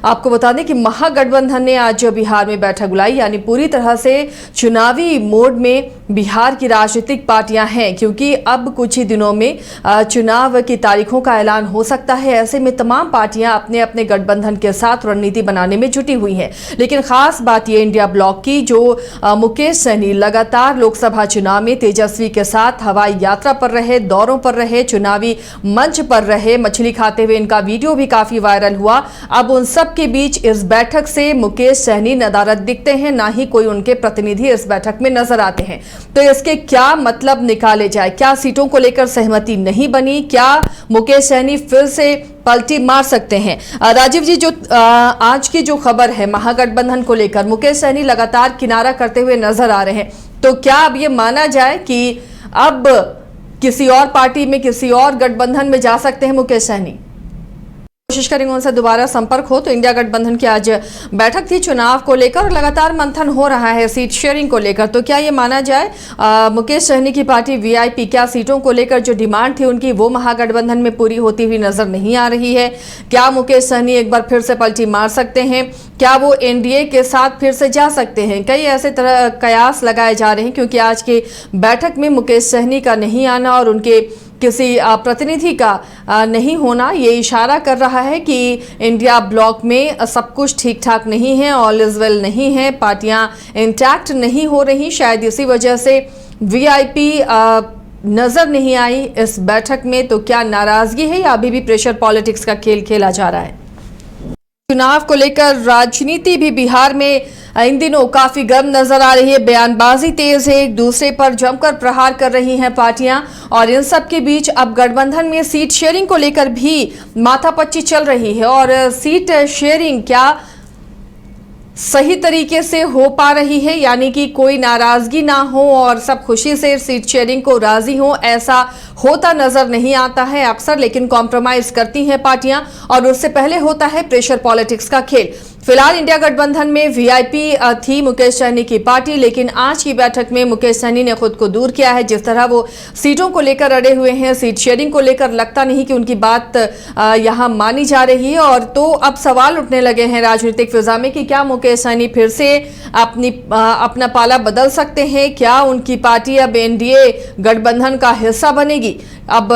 आपको बता दें कि महागठबंधन ने आज बिहार में बैठक बुलाई, यानी पूरी तरह से चुनावी मोड में बिहार की राजनीतिक पार्टियां हैं, क्योंकि अब कुछ ही दिनों में चुनाव की तारीखों का ऐलान हो सकता है। ऐसे में तमाम पार्टियां अपने अपने गठबंधन के साथ रणनीति बनाने में जुटी हुई हैं। लेकिन खास बात यह इंडिया ब्लॉक की, जो मुकेश सहनी लगातार लोकसभा चुनाव में तेजस्वी के साथ हवाई यात्रा पर रहे, दौरों पर रहे, चुनावी मंच पर रहे, मछली खाते हुए इनका वीडियो भी काफी वायरल हुआ। अब उन सब के बीच इस बैठक से मुकेश सहनी नदारद दिखते हैं, ना ही कोई उनके प्रतिनिधि इस बैठक में नजर आते हैं। तो इसके क्या मतलब निकाले जाए? क्या सीटों को लेकर सहमति नहीं बनी? क्या मुकेश सहनी फिर से पलटी मार सकते हैं? राजीव जी, जो आज की जो खबर है महागठबंधन को लेकर, मुकेश सहनी लगातार किनारा करते हुए नजर आ रहे हैं, तो क्या अब ये माना जाए कि अब किसी और पार्टी में, किसी और गठबंधन में जा सकते हैं मुकेश सहनी? कोशिश करेंगे उनसे दोबारा संपर्क हो। तो इंडिया गठबंधन की आज बैठक थी चुनाव को लेकर और लगातार मंथन हो रहा है सीट शेयरिंग को लेकर। तो क्या ये माना जाए मुकेश सहनी की पार्टी वीआईपी, क्या सीटों को लेकर जो डिमांड थी उनकी, वो महागठबंधन में पूरी होती हुई नजर नहीं आ रही है? क्या मुकेश सहनी एक बार फिर से पलटी मार सकते हैं? क्या वो एनडीए के साथ फिर से जा सकते हैं? कई ऐसे तरह कयास लगाए जा रहे हैं, क्योंकि आज की बैठक में मुकेश सहनी का नहीं आना और उनके किसी प्रतिनिधि का नहीं होना ये इशारा कर रहा है कि इंडिया ब्लॉक में सब कुछ ठीक ठाक नहीं है, ऑल इज वेल नहीं है, पार्टियां इंटैक्ट नहीं हो रही। शायद इसी वजह से वीआईपी नजर नहीं आई इस बैठक में। तो क्या नाराजगी है या अभी भी प्रेशर पॉलिटिक्स का खेल खेला जा रहा है? चुनाव को लेकर राजनीति भी बिहार में इन दिनों काफी गर्म नजर आ रही है। बयानबाजी तेज है, एक दूसरे पर जमकर प्रहार कर रही हैं पार्टियां, और इन सब के बीच अब गठबंधन में सीट शेयरिंग को लेकर भी माथापच्ची चल रही है। और सीट शेयरिंग क्या सही तरीके से हो पा रही है, यानी कि कोई नाराजगी ना हो और सब खुशी से सीट शेयरिंग को राजी हो, ऐसा होता नजर नहीं आता है अक्सर। लेकिन कॉम्प्रोमाइज करती हैं पार्टियां और उससे पहले होता है प्रेशर पॉलिटिक्स का खेल। फिलहाल इंडिया गठबंधन में वीआईपी थी मुकेश सहनी की पार्टी, लेकिन आज की बैठक में मुकेश सहनी ने खुद को दूर किया है। जिस तरह वो सीटों को लेकर अड़े हुए हैं, सीट शेयरिंग को लेकर लगता नहीं कि उनकी बात यहां मानी जा रही है। और तो अब सवाल उठने लगे हैं राजनीतिक फिजा में कि क्या मुकेश सहनी फिर से अपना पाला बदल सकते हैं? क्या उनकी पार्टी अब एनडीए गठबंधन का हिस्सा बनेगी? अब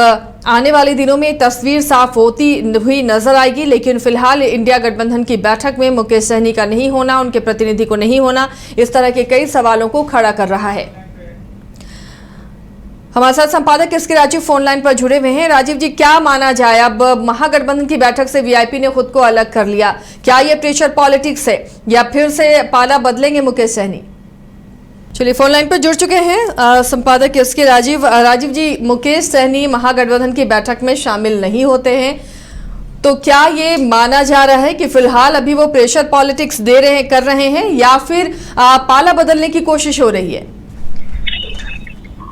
आने वाले दिनों में तस्वीर साफ होती हुई नजर आएगी। लेकिन फिलहाल इंडिया गठबंधन की बैठक में मुकेश सहनी का नहीं होना, उनके प्रतिनिधि को नहीं होना, इस तरह के कई सवालों को खड़ा कर रहा है। हमारे साथ संपादक इसके राजीव फोन लाइन पर जुड़े हुए हैं। राजीव जी, क्या माना जाए, अब महागठबंधन की बैठक से वीआईपी ने खुद को अलग कर लिया, क्या ये प्रेशर पॉलिटिक्स है या फिर से पाला बदलेंगे मुकेश सहनी? चलिए, फोन लाइन पर जुड़ चुके हैं संपादक इसके राजीव। राजीव जी, मुकेश सहनी महागठबंधन की बैठक में शामिल नहीं होते हैं, तो क्या ये माना जा रहा है कि फिलहाल अभी वो प्रेशर पॉलिटिक्स कर रहे हैं या फिर पाला बदलने की कोशिश हो रही है?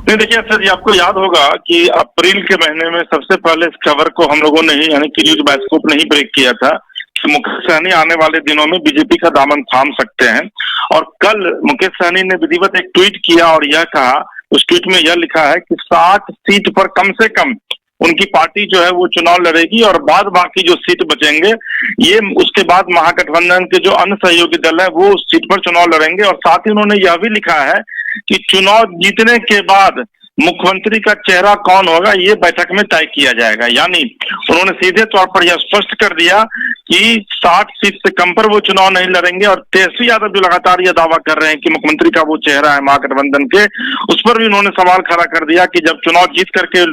नहीं, देखिए सर, आपको याद होगा कि अप्रैल के महीने में सबसे पहले इस खबर को हम लोगों ने ही, यानी कि न्यूज बायोस्कोप ने ही ब्रेक किया था कि मुकेश सहनी आने वाले दिनों में बीजेपी का दामन थाम सकते हैं। और कल मुकेश सहनी ने विधिवत एक ट्वीट किया और यह कहा, उस ट्वीट में यह लिखा है कि 60 सीट पर कम से कम उनकी पार्टी जो है वो चुनाव लड़ेगी और बाद बाकी जो सीट बचेंगे ये उसके बाद महागठबंधन के जो अन्य सहयोगी दल है वो उस सीट पर चुनाव लड़ेंगे। और साथ ही उन्होंने यह भी लिखा है कि चुनाव जीतने के बाद मुख्यमंत्री का चेहरा कौन होगा ये बैठक में तय किया जाएगा। यानी उन्होंने सीधे तौर पर यह स्पष्ट कर दिया कि 60 सीट से कम पर वो चुनाव नहीं लड़ेंगे। और तेजस्वी यादव जो लगातार यह दावा कर रहे हैं कि मुख्यमंत्री का वो चेहरा है महागठबंधन के, उस पर भी उन्होंने सवाल खड़ा कर दिया कि जब चुनाव जीत करके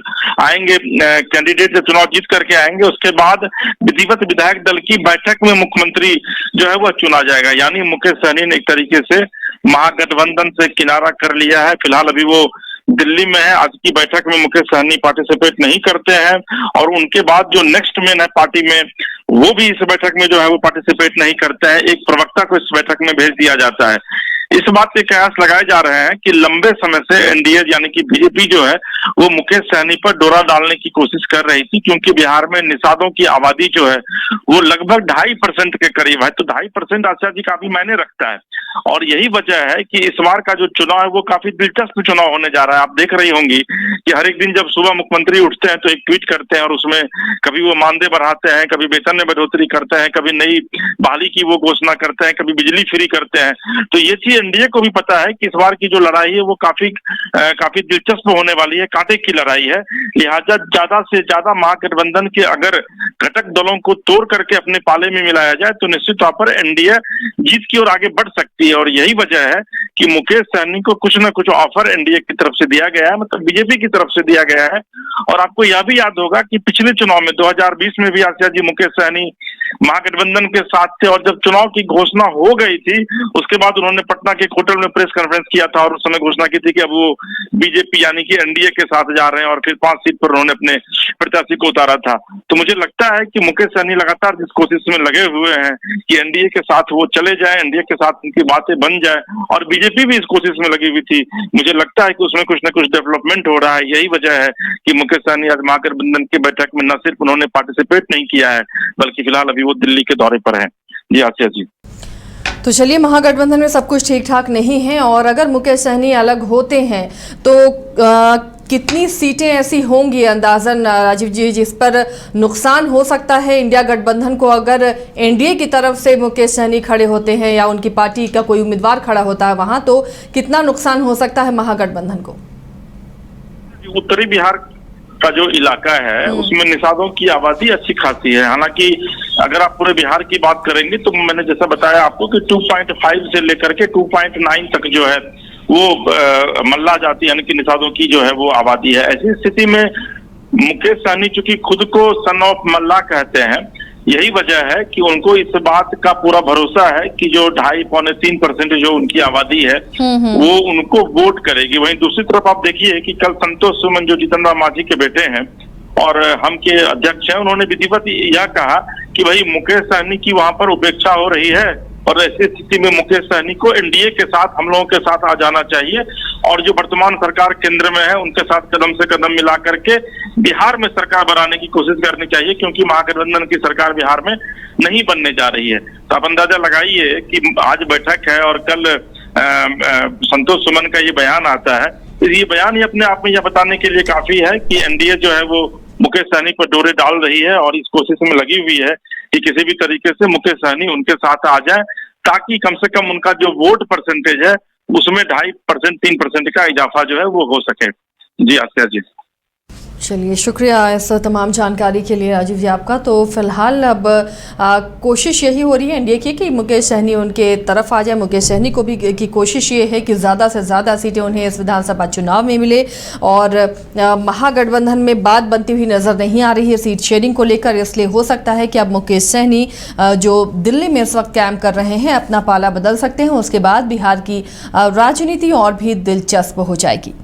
आएंगे कैंडिडेट, जब चुनाव जीत करके आएंगे उसके बाद विधिवत विधायक दल की बैठक में मुख्यमंत्री जो है वह चुना जाएगा। यानी मुकेश सहनी ने एक तरीके से महागठबंधन से किनारा कर लिया है। फिलहाल अभी वो दिल्ली में है, आज की बैठक में मुकेश सहनी पार्टिसिपेट नहीं करते हैं और उनके बाद जो नेक्स्ट मैन है पार्टी में वो भी इस बैठक में जो है वो पार्टिसिपेट नहीं करते हैं। एक प्रवक्ता को इस बैठक में भेज दिया जाता है। इस बात के कयास लगाए जा रहे हैं कि लंबे समय से एनडीए यानी कि बीजेपी जो है वो मुकेश सहनी पर डोरा डालने की कोशिश कर रही थी, क्योंकि बिहार में निषादों की आबादी जो है वो लगभग 2.5% के करीब है। तो 2.5% आचार्य जी काफी मायने रखता है। और यही वजह है कि इस बार का जो चुनाव है वो काफी दिलचस्प चुनाव होने जा रहा है। आप देख रही होंगी कि हर एक दिन जब सुबह मुख्यमंत्री उठते हैं तो एक ट्वीट करते हैं और उसमें कभी वो मानदेय बढ़ाते हैं, कभी वेतन में बढ़ोतरी करते हैं, कभी नई बहाली की वो घोषणा करते हैं, कभी बिजली फ्री करते हैं। तो ये चीज एनडीए को भी पता है कि इस बार की जो लड़ाई है वो काफी दिलचस्प होने वाली है, कांटे की लड़ाई है। लिहाजा ज्यादा से ज्यादा महागठबंधन के अगर घटक दलों को तोड़ करके अपने पाले में मिलाया जाए तो निश्चित तौर पर एनडीए जीत की ओर आगे बढ़ सकती है। और यही वजह है कि मुकेश सहनी को कुछ न कुछ ऑफर एनडीए की तरफ से दिया गया है, मतलब बीजेपी की तरफ से दिया गया है। और आपको यह भी याद होगा कि पिछले चुनाव में 2020 में भी आसिया जी मुकेश सहनी महागठबंधन के साथ थे और जब चुनाव की घोषणा हो गई थी उसके बाद उन्होंने पटना के एक होटल में प्रेस कॉन्फ्रेंस किया था और उस समय घोषणा की थी कि अब वो बीजेपी यानी कि एनडीए के साथ जा रहे हैं और फिर 5 सीट पर उन्होंने अपने प्रत्याशी को उतारा था। तो मुझे लगता है कि मुकेश सहनी लगातार जिस कोशिश में लगे हुए हैं कि एनडीए के साथ वो चले जाए, एनडीए के साथ उनकी बातें बन जाए, और बीजेपी भी इस कोशिश में लगी हुई थी। मुझे लगता है कि उसमें कुछ न कुछ डेवलपमेंट हो रहा है। यही वजह है कि मुकेश सहनी आज महागठबंधन की बैठक में न सिर्फ उन्होंने पार्टिसिपेट नहीं किया है बल्कि फिलहाल अभी वो दिल्ली के दौरे पर हैं। जी आसिया जी। तो चलिए, महागठबंधन में सब कुछ ठीक ठाक नहीं है और अगर मुकेश सहनी अलग होते हैं तो कितनी सीटें ऐसी होंगी अंदाजन राजीव जी जिस पर नुकसान हो सकता है इंडिया गठबंधन को, अगर एनडीए की तरफ से मुकेश सहनी खड़े होते हैं या उनकी पार्टी का कोई उम्मीदवार खड़ा होता है वहां, तो कितना नुकसान हो सकता है महागठबंधन को? उत्तरी बिहार का जो इलाका है उसमें निषादों की आबादी अच्छी खासी है। हालांकि अगर आप पूरे बिहार की बात करेंगे तो मैंने जैसा बताया आपको कि 2.5 से लेकर के 2.9 तक जो है वो मल्ला जाति यानी कि निषादों की जो है वो आबादी है। ऐसी स्थिति में मुकेश सहनी चूंकि खुद को सन ऑफ मल्ला कहते हैं, यही वजह है कि उनको इस बात का पूरा भरोसा है कि जो 2.5-3% जो उनकी आबादी है वो उनको वोट करेगी। वहीं दूसरी तरफ आप देखिए कि कल संतोष सुमन जो जीतन राम मांझी के बेटे हैं और हम के अध्यक्ष हैं, उन्होंने विधिवत यह कहा कि भाई मुकेश सहनी की वहां पर उपेक्षा हो रही है और ऐसी स्थिति में मुकेश सहनी को एनडीए के साथ हम लोगों के साथ आ जाना चाहिए और जो वर्तमान सरकार केंद्र में है उनके साथ कदम से कदम मिला करके बिहार में सरकार बनाने की कोशिश करनी चाहिए, क्योंकि महागठबंधन की सरकार बिहार में नहीं बनने जा रही है। तो आप अंदाजा लगाइए कि आज बैठक है और कल संतोष सुमन का ये बयान आता है। तो ये बयान ही अपने आप में यह बताने के लिए काफी है कि एनडीए जो है वो मुकेश सहनी पर डोरे डाल रही है और इस कोशिश में लगी हुई है कि किसी भी तरीके से मुकेश सहनी उनके साथ आ जाए ताकि कम से कम उनका जो वोट परसेंटेज है उसमें 2.5% 3% का इजाफा जो है वो हो सके। जी आसिया जी। चलिए, शुक्रिया इस तमाम जानकारी के लिए राजीव जी आपका। तो फिलहाल अब कोशिश यही हो रही है एनडीए की कि मुकेश सहनी उनके तरफ आ जाए। मुकेश सहनी को भी की कोशिश ये है कि ज़्यादा से ज़्यादा सीटें उन्हें इस विधानसभा चुनाव में मिले और महागठबंधन में बात बनती हुई नज़र नहीं आ रही है सीट शेयरिंग को लेकर। इसलिए हो सकता है कि अब मुकेश सहनी जो दिल्ली में इस वक्त कैंप कर रहे हैं अपना पाला बदल सकते हैं। उसके बाद बिहार की राजनीति और भी दिलचस्प हो जाएगी।